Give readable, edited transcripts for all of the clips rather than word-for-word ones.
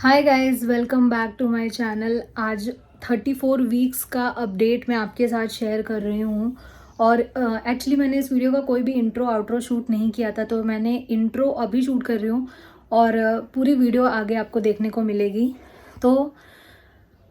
Hi guys, welcome back to my channel. आज 34 weeks का update मैं आपके साथ शेयर कर रही हूँ। और एक्चुअली मैंने इस वीडियो का कोई भी इंट्रो आउट्रो शूट नहीं किया था, तो मैंने इंट्रो अभी शूट कर रही हूँ और पूरी वीडियो आगे आपको देखने को मिलेगी। तो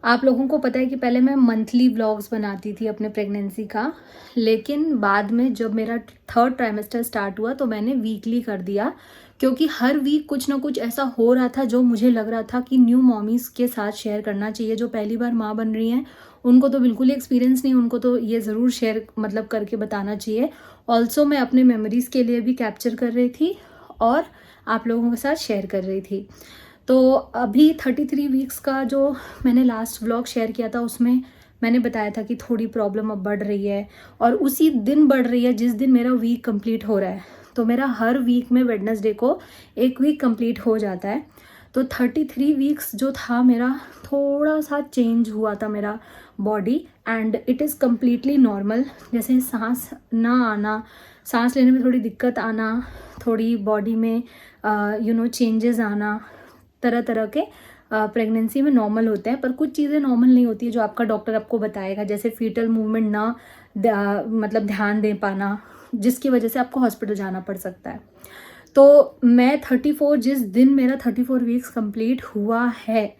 आप लोगों को पता है कि पहले मैं मंथली व्लॉग्स बनाती थी अपने प्रेगनेंसी का, लेकिन बाद में जब मेरा थर्ड ट्राइमेस्टर स्टार्ट हुआ तो मैंने वीकली कर दिया, क्योंकि हर वीक कुछ ना कुछ ऐसा हो रहा था जो मुझे लग रहा था कि न्यू मॉमीज़ के साथ शेयर करना चाहिए। जो पहली बार माँ बन रही हैं उनको तो बिल्कुल ही एक्सपीरियंस नहीं, उनको तो ये ज़रूर शेयर करके बताना चाहिए। ऑल्सो मैं अपने मेमोरीज़ के लिए भी कैप्चर कर रही थी और आप लोगों के साथ शेयर कर रही थी। तो अभी 33 वीक्स का जो मैंने लास्ट व्लॉग शेयर किया था उसमें मैंने बताया था कि थोड़ी प्रॉब्लम अब बढ़ रही है और उसी दिन बढ़ रही है जिस दिन मेरा वीक कंप्लीट हो रहा है। तो मेरा हर वीक में वेडनेसडे को एक वीक कंप्लीट हो जाता है। तो 33 वीक्स जो था मेरा, थोड़ा सा चेंज हुआ था मेरा body and it is completely normal. जैसे सांस ना आना, सांस लेने में थोड़ी दिक्कत आना, थोड़ी बॉडी में चेंजेस आना, तरह तरह के प्रेगनेंसी में नॉर्मल होते हैं। पर कुछ चीज़ें नॉर्मल नहीं होती है जो आपका डॉक्टर आपको बताएगा, जैसे फीटल मूवमेंट ना ध्यान दे पाना, जिसकी वजह से आपको हॉस्पिटल जाना पड़ सकता है। तो मैं 34 जिस दिन मेरा 34 वीक्स कंप्लीट हुआ है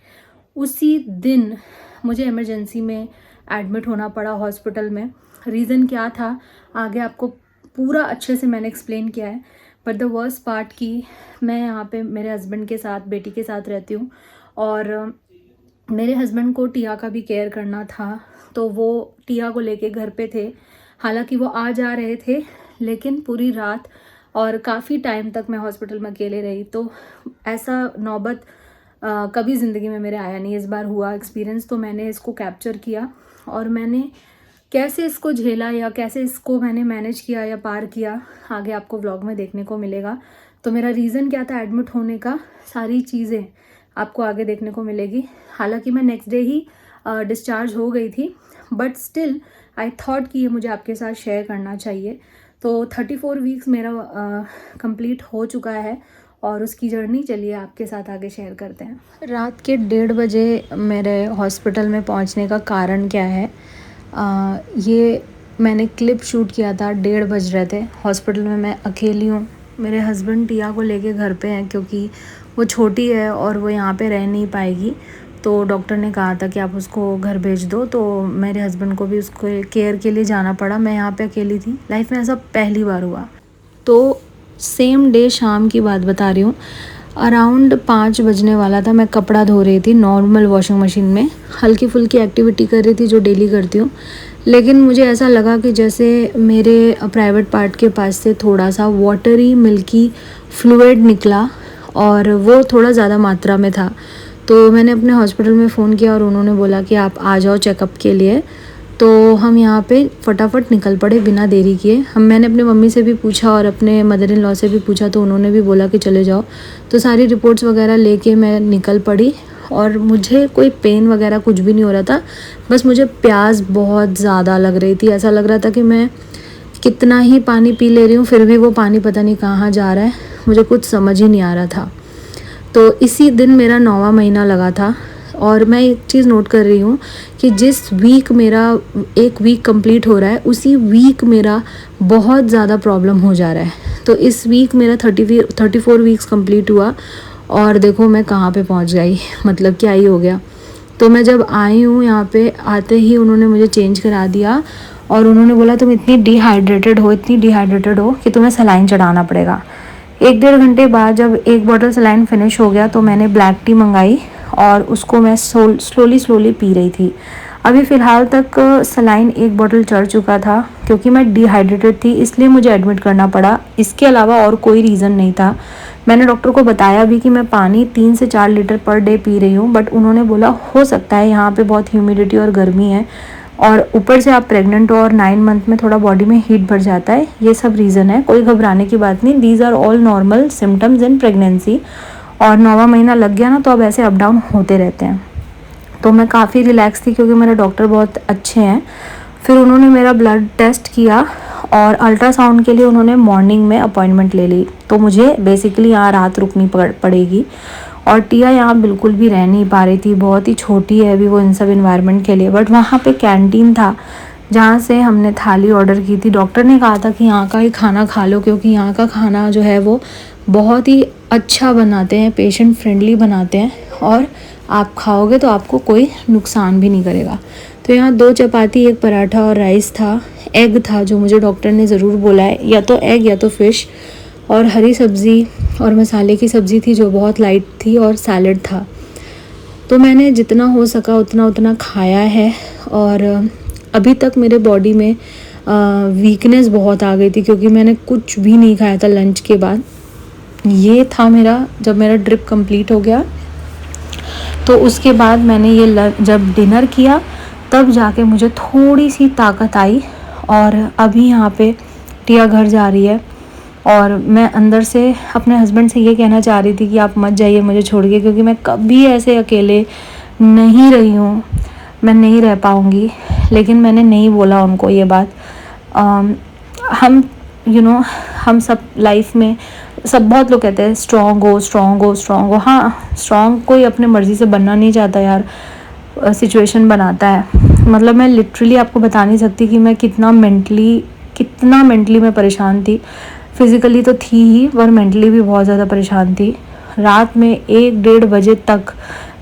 उसी दिन मुझे इमरजेंसी में एडमिट होना पड़ा हॉस्पिटल में। रीज़न क्या था आगे आपको पूरा अच्छे से मैंने एक्सप्लेन किया है। बट द वर्स्ट पार्ट कि मैं यहाँ पे मेरे हस्बैंड के साथ, बेटी के साथ रहती हूँ और मेरे हस्बैंड को टिया का भी केयर करना था। तो वो टिया को लेके घर पे थे। हालांकि वो आ जा रहे थे, लेकिन पूरी रात और काफ़ी टाइम तक मैं हॉस्पिटल में अकेले रही। तो ऐसा नौबत कभी ज़िंदगी में मेरे आया नहीं, इस बार हुआ एक्सपीरियंस। तो मैंने इसको कैप्चर किया और मैंने कैसे इसको झेला या कैसे इसको मैंने मैनेज किया या पार किया, आगे आपको व्लॉग में देखने को मिलेगा। तो मेरा रीज़न क्या था एडमिट होने का, सारी चीज़ें आपको आगे देखने को मिलेगी। हालांकि मैं नेक्स्ट डे ही डिस्चार्ज हो गई थी, बट स्टिल आई थॉट कि ये मुझे आपके साथ शेयर करना चाहिए। तो 34 वीक्स मेरा कंप्लीट हो चुका है और उसकी जर्नी चलिए आपके साथ आगे शेयर करते हैं। रात के 1:30 बजे मेरे हॉस्पिटल में पहुंचने का कारण क्या है, ये मैंने क्लिप शूट किया था। 1:30 बज रहे थे, हॉस्पिटल में मैं अकेली हूँ। मेरे हस्बैंड टिया को लेके घर पे हैं क्योंकि वो छोटी है और वो यहाँ पे रह नहीं पाएगी। तो डॉक्टर ने कहा था कि आप उसको घर भेज दो, तो मेरे हस्बैंड को भी उसको केयर के लिए जाना पड़ा। मैं यहाँ पे अकेली थी, लाइफ में ऐसा पहली बार हुआ। तो सेम डे शाम की बात बता रही हूँ, अराउंड 5 बजने वाला था। मैं कपड़ा धो रही थी नॉर्मल वॉशिंग मशीन में, हल्की फुल्की एक्टिविटी कर रही थी जो डेली करती हूँ। लेकिन मुझे ऐसा लगा कि जैसे मेरे प्राइवेट पार्ट के पास से थोड़ा सा वाटरी मिल्की फ्लूइड निकला और वो थोड़ा ज़्यादा मात्रा में था। तो मैंने अपने हॉस्पिटल में फ़ोन किया और उन्होंने बोला कि आप आ जाओ चेकअप के लिए। तो हम यहाँ पे फटाफट निकल पड़े बिना देरी किए। मैंने अपने मम्मी से भी पूछा और अपने मदर इन लॉ से भी पूछा, तो उन्होंने भी बोला कि चले जाओ। तो सारी रिपोर्ट्स वगैरह लेके मैं निकल पड़ी और मुझे कोई पेन वगैरह कुछ भी नहीं हो रहा था, बस मुझे प्यास बहुत ज़्यादा लग रही थी। ऐसा लग रहा था कि मैं कितना ही पानी पी ले रही हूँ फिर भी वो पानी पता नहीं कहाँ जा रहा है, मुझे कुछ समझ ही नहीं आ रहा था। तो इसी दिन मेरा 9वां महीना लगा था। और मैं एक चीज़ नोट कर रही हूँ कि जिस वीक मेरा एक वीक कंप्लीट हो रहा है उसी वीक मेरा बहुत ज़्यादा प्रॉब्लम हो जा रहा है। तो इस वीक मेरा 34 वीक्स कंप्लीट हुआ और देखो मैं कहाँ पे पहुँच गई, मतलब क्या ही हो गया। तो मैं जब आई हूँ यहाँ पे, आते ही उन्होंने मुझे चेंज करा दिया और उन्होंने बोला तुम इतनी डिहाइड्रेटेड हो कि तुम्हें सलाइन चढ़ाना पड़ेगा। 1-1.5 घंटे बाद जब एक बॉटल सलाइन फिनिश हो गया तो मैंने ब्लैक टी मंगाई और उसको मैं स्लोली पी रही थी। अभी फ़िलहाल तक सलाइन एक बॉटल चढ़ चुका था। क्योंकि मैं डिहाइड्रेटेड थी इसलिए मुझे एडमिट करना पड़ा, इसके अलावा और कोई रीज़न नहीं था। मैंने डॉक्टर को बताया भी कि मैं पानी 3 से 4 लीटर पर डे पी रही हूँ, बट उन्होंने बोला हो सकता है यहाँ पे बहुत ह्यूमिडिटी और गर्मी है और ऊपर से आप प्रेग्नेंट हो और 9 मंथ में थोड़ा बॉडी में हीट बढ़ जाता है, ये सब रीज़न है, कोई घबराने की बात नहीं। These are all normal symptoms in pregnancy. और 9वां महीना लग गया ना, तो अब ऐसे अप डाउन होते रहते हैं। तो मैं काफ़ी रिलैक्स थी क्योंकि मेरे डॉक्टर बहुत अच्छे हैं। फिर उन्होंने मेरा ब्लड टेस्ट किया और अल्ट्रासाउंड के लिए उन्होंने मॉर्निंग में अपॉइंटमेंट ले ली। तो मुझे बेसिकली यहाँ रात रुकनी पड़ेगी और टिया यहाँ बिल्कुल भी रह नहीं पा रही थी, बहुत ही छोटी है अभी वो इन सब इन्वायरमेंट के लिए। बट वहाँ पे कैंटीन था जहाँ से हमने थाली ऑर्डर की थी। डॉक्टर ने कहा था कि यहाँ का ही खाना खा लो, क्योंकि यहाँ का खाना जो है वो बहुत ही अच्छा बनाते हैं, पेशेंट फ्रेंडली बनाते हैं, और आप खाओगे तो आपको कोई नुकसान भी नहीं करेगा। तो यहाँ 2 चपाती, 1 पराठा और राइस था। एग था जो मुझे डॉक्टर ने ज़रूर बोला है, या तो एग या तो फ़िश, और हरी सब्ज़ी और मसाले की सब्ज़ी थी जो बहुत लाइट थी, और सैलड था। तो मैंने जितना हो सका उतना खाया है। और अभी तक मेरे बॉडी में वीकनेस बहुत आ गई थी, क्योंकि मैंने कुछ भी नहीं खाया था लंच के बाद। ये था मेरा, जब मेरा ड्रिप कंप्लीट हो गया तो उसके बाद मैंने ये जब डिनर किया तब जाके मुझे थोड़ी सी ताकत आई। और अभी यहाँ पे टिया घर जा रही है, और मैं अंदर से अपने हस्बैंड से ये कहना चाह रही थी कि आप मत जाइए मुझे छोड़ के, क्योंकि मैं कभी ऐसे अकेले नहीं रही हूँ, मैं नहीं रह पाऊँगी। लेकिन मैंने नहीं बोला उनको ये बात। हम हम सब लाइफ में सब, बहुत लोग कहते हैं स्ट्रॉन्ग हो स्ट्रॉन्ग हो स्ट्रॉन्ग हो। हाँ, स्ट्रॉन्ग कोई अपने मर्ज़ी से बनना नहीं चाहता यार, सिचुएशन बनाता है। मतलब मैं लिटरली आपको बता नहीं सकती कि मैं कितना मेंटली मैं परेशान थी। फिज़िकली तो थी ही, पर मेंटली भी बहुत ज़्यादा परेशान थी। रात में 1-1:30 बजे तक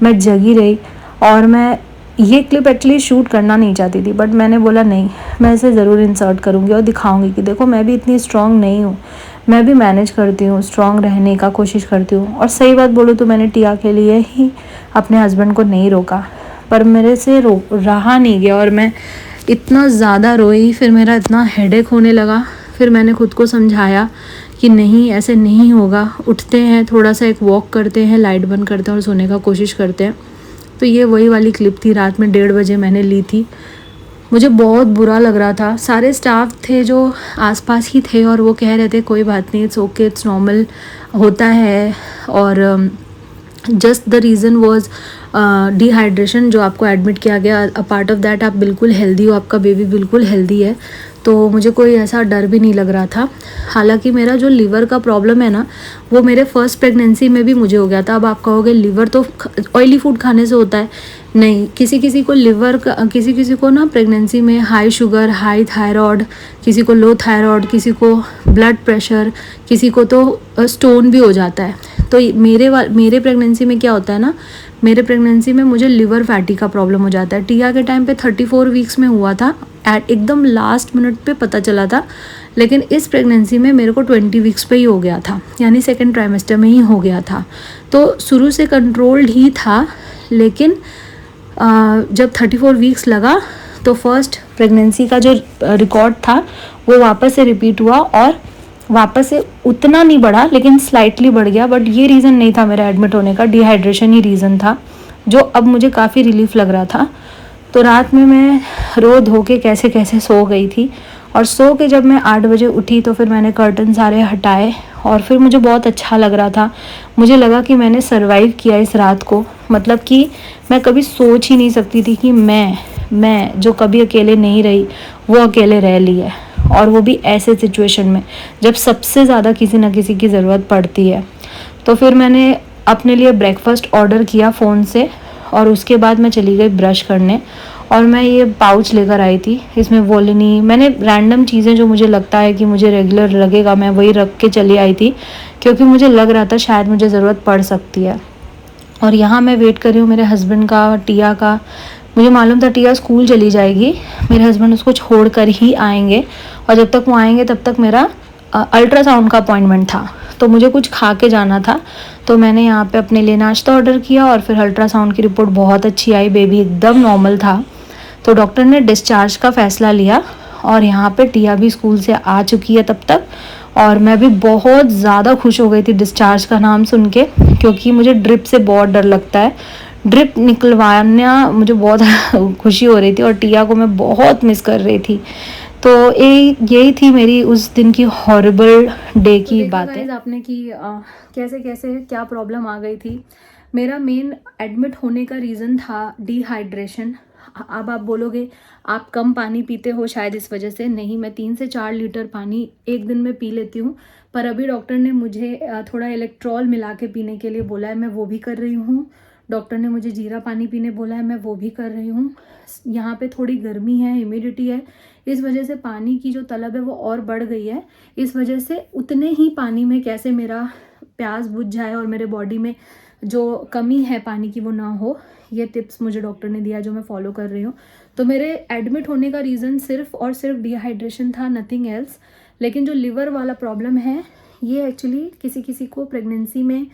मैं जगी रही, और मैं ये क्लिप एक्चुअली शूट करना नहीं चाहती थी, बट मैंने बोला नहीं, मैं इसे ज़रूर इंसर्ट करूँगी और दिखाऊँगी कि देखो मैं भी इतनी स्ट्रॉन्ग नहीं हूँ, मैं भी मैनेज करती हूँ, स्ट्रॉन्ग रहने का कोशिश करती हूँ। और सही बात बोलूँ तो मैंने टिया के लिए ही अपने हस्बैंड को नहीं रोका, पर मेरे से रहा नहीं गया, और मैं इतना ज़्यादा रोई। फिर मेरा इतना हेडेक होने लगा। फिर मैंने खुद को समझाया कि नहीं, ऐसे नहीं होगा, उठते हैं, थोड़ा सा एक वॉक करते हैं, लाइट बंद करते हैं और सोने का कोशिश करते हैं। तो ये वही वाली क्लिप थी, रात में 1:30 बजे मैंने ली थी। मुझे बहुत बुरा लग रहा था। सारे स्टाफ थे जो आसपास ही थे, और वो कह रहे थे कोई बात नहीं, इट्स ओके, इट्स नॉर्मल, होता है। और just the reason was dehydration, जो आपको एडमिट किया गया। अ पार्ट ऑफ दैट आप बिल्कुल हेल्दी हो, आपका बेबी बिल्कुल हेल्दी है, तो मुझे कोई ऐसा डर भी नहीं लग रहा था। हालांकि मेरा जो लीवर का प्रॉब्लम है ना, वो मेरे फर्स्ट प्रेगनेंसी में भी मुझे हो गया था। अब आप कहोगे लीवर तो ऑयली फूड खाने से होता है, नहीं, किसी को लीवर का, किसी को ना प्रेगनेंसी में हाई शुगर, हाई थायराइड, किसी को लो थायराइड, किसी को ब्लड प्रेशर, किसी को तो स्टोन भी हो जाता है। तो मेरे प्रेगनेंसी में क्या होता है ना, मेरे प्रेगनेंसी में मुझे लिवर फैटी का प्रॉब्लम हो जाता है। टिया के टाइम पे 34 वीक्स में हुआ था, एकदम लास्ट मिनट पे पता चला था। लेकिन इस प्रेगनेंसी में मेरे को 20 वीक्स पे ही हो गया था, यानी सेकेंड ट्राइमेस्टर में ही हो गया था। तो शुरू से कंट्रोल्ड ही था, लेकिन जब 34 वीक्स लगा तो फर्स्ट प्रेगनेंसी का जो रिकॉर्ड था वो वापस से रिपीट हुआ, और वापस से उतना नहीं बढ़ा, लेकिन स्लाइटली बढ़ गया। बट ये रीज़न नहीं था मेरा एडमिट होने का, डिहाइड्रेशन ही रीज़न था, जो अब मुझे काफ़ी रिलीफ लग रहा था। तो रात में मैं रो धो के कैसे सो गई थी, और सो के जब मैं 8 बजे उठी तो फिर मैंने कर्टन सारे हटाए, और फिर मुझे बहुत अच्छा लग रहा था। मुझे लगा कि मैंने सरवाइव किया इस रात को। मतलब कि मैं कभी सोच ही नहीं सकती थी कि मैं जो कभी अकेले नहीं रही, वो अकेले रह ली है, और वो भी ऐसे सिचुएशन में जब सबसे ज़्यादा किसी न किसी की ज़रूरत पड़ती है। तो फिर मैंने अपने लिए ब्रेकफास्ट ऑर्डर किया फ़ोन से, और उसके बाद मैं चली गई ब्रश करने, और मैं ये पाउच लेकर आई थी। इसमें वोलिनी, मैंने रैंडम चीज़ें जो मुझे लगता है कि मुझे रेगुलर लगेगा, मैं वही रख के चली आई थी, क्योंकि मुझे लग रहा था शायद मुझे ज़रूरत पड़ सकती है। और यहाँ मैं वेट कर रही हूँ मेरे हस्बैंड का, टिया का। मुझे मालूम था टिया स्कूल चली जाएगी, मेरे हस्बैंड उसको छोड़ कर ही आएंगे, और जब तक वो आएंगे तब तक मेरा अल्ट्रासाउंड का अपॉइंटमेंट था, तो मुझे कुछ खा के जाना था। तो मैंने यहाँ पे अपने लिए नाश्ता ऑर्डर किया, और फिर अल्ट्रासाउंड की रिपोर्ट बहुत अच्छी आई, बेबी एकदम नॉर्मल था। तो डॉक्टर ने डिस्चार्ज का फ़ैसला लिया, और यहाँ पे टिया भी स्कूल से आ चुकी है तब तक। और मैं भी बहुत ज़्यादा खुश हो गई थी डिस्चार्ज का नाम सुन के, क्योंकि मुझे ड्रिप से बहुत डर लगता है। ड्रिप निकलवाना मुझे बहुत खुशी हो रही थी, और टिया को मैं बहुत मिस कर रही थी। तो यही थी मेरी उस दिन की हॉरिबल डे की बातें। आपने कि कैसे कैसे क्या प्रॉब्लम आ गई थी। मेरा मेन एडमिट होने का रीज़न था डिहाइड्रेशन। अब आप बोलोगे आप कम पानी पीते हो शायद इस वजह से, नहीं, मैं 3 से 4 लीटर पानी एक दिन में पी लेती हूँ। पर अभी डॉक्टर ने मुझे थोड़ा इलेक्ट्रॉल मिला के पीने के लिए बोला है, मैं वो भी कर रही हूँ। डॉक्टर ने मुझे जीरा पानी पीने बोला है, मैं वो भी कर रही हूँ। यहाँ पे थोड़ी गर्मी है, ह्यूमिडिटी है, इस वजह से पानी की जो तलब है वो और बढ़ गई है। इस वजह से उतने ही पानी में कैसे मेरा प्यास बुझ जाए और मेरे बॉडी में जो कमी है पानी की वो ना हो, ये टिप्स मुझे डॉक्टर ने दिया जो मैं फॉलो कर रही हूँ। तो मेरे एडमिट होने का रीज़न सिर्फ और सिर्फ डिहाइड्रेशन था, नथिंग एल्स। लेकिन जो लिवर वाला प्रॉब्लम है ये एक्चुअली किसी किसी को प्रेगनेंसी में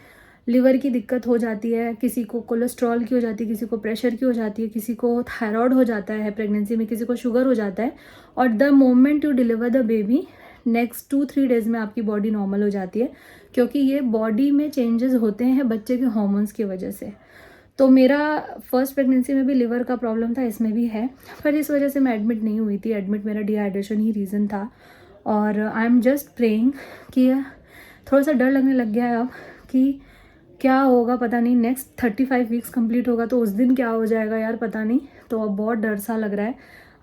लिवर की दिक्कत हो जाती है, किसी को कोलेस्ट्रॉल की हो जाती है, किसी को प्रेशर की हो जाती है, किसी को थायराइड हो जाता है प्रेगनेंसी में, किसी को शुगर हो जाता है। और the moment you deliver the baby, next 2-3 days में आपकी बॉडी नॉर्मल हो जाती है, क्योंकि ये बॉडी में चेंजेस होते हैं बच्चे के हार्मोन्स की वजह से। तो मेरा फर्स्ट प्रेगनेंसी में भी लिवर का प्रॉब्लम था, इसमें भी है, पर इस वजह से मैं एडमिट नहीं हुई थी। एडमिट मेरा डिहाइड्रेशन ही रीज़न था। और आई एम जस्ट प्रेइंग कि थोड़ा सा डर लगने लग गया है अब कि क्या होगा पता नहीं। नेक्स्ट 35 वीक्स कंप्लीट होगा तो उस दिन क्या हो जाएगा यार, पता नहीं। तो अब बहुत डर सा लग रहा है।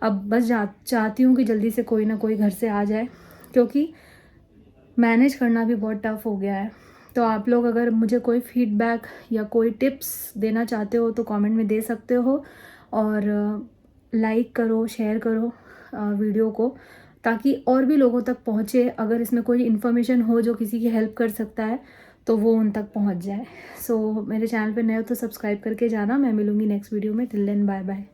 अब बस चाहती हूँ कि जल्दी से कोई ना कोई घर से आ जाए, क्योंकि मैनेज करना भी बहुत टफ हो गया है। तो आप लोग अगर मुझे कोई फीडबैक या कोई टिप्स देना चाहते हो तो कमेंट में दे सकते हो। और लाइक करो, शेयर करो वीडियो को, ताकि और भी लोगों तक पहुँचे। अगर इसमें कोई इन्फॉर्मेशन हो जो किसी की हेल्प कर सकता है तो वो उन तक पहुँच जाए। सो मेरे चैनल पे नए हो तो सब्सक्राइब करके जाना। मैं मिलूँगी नेक्स्ट वीडियो में। Till then bye bye.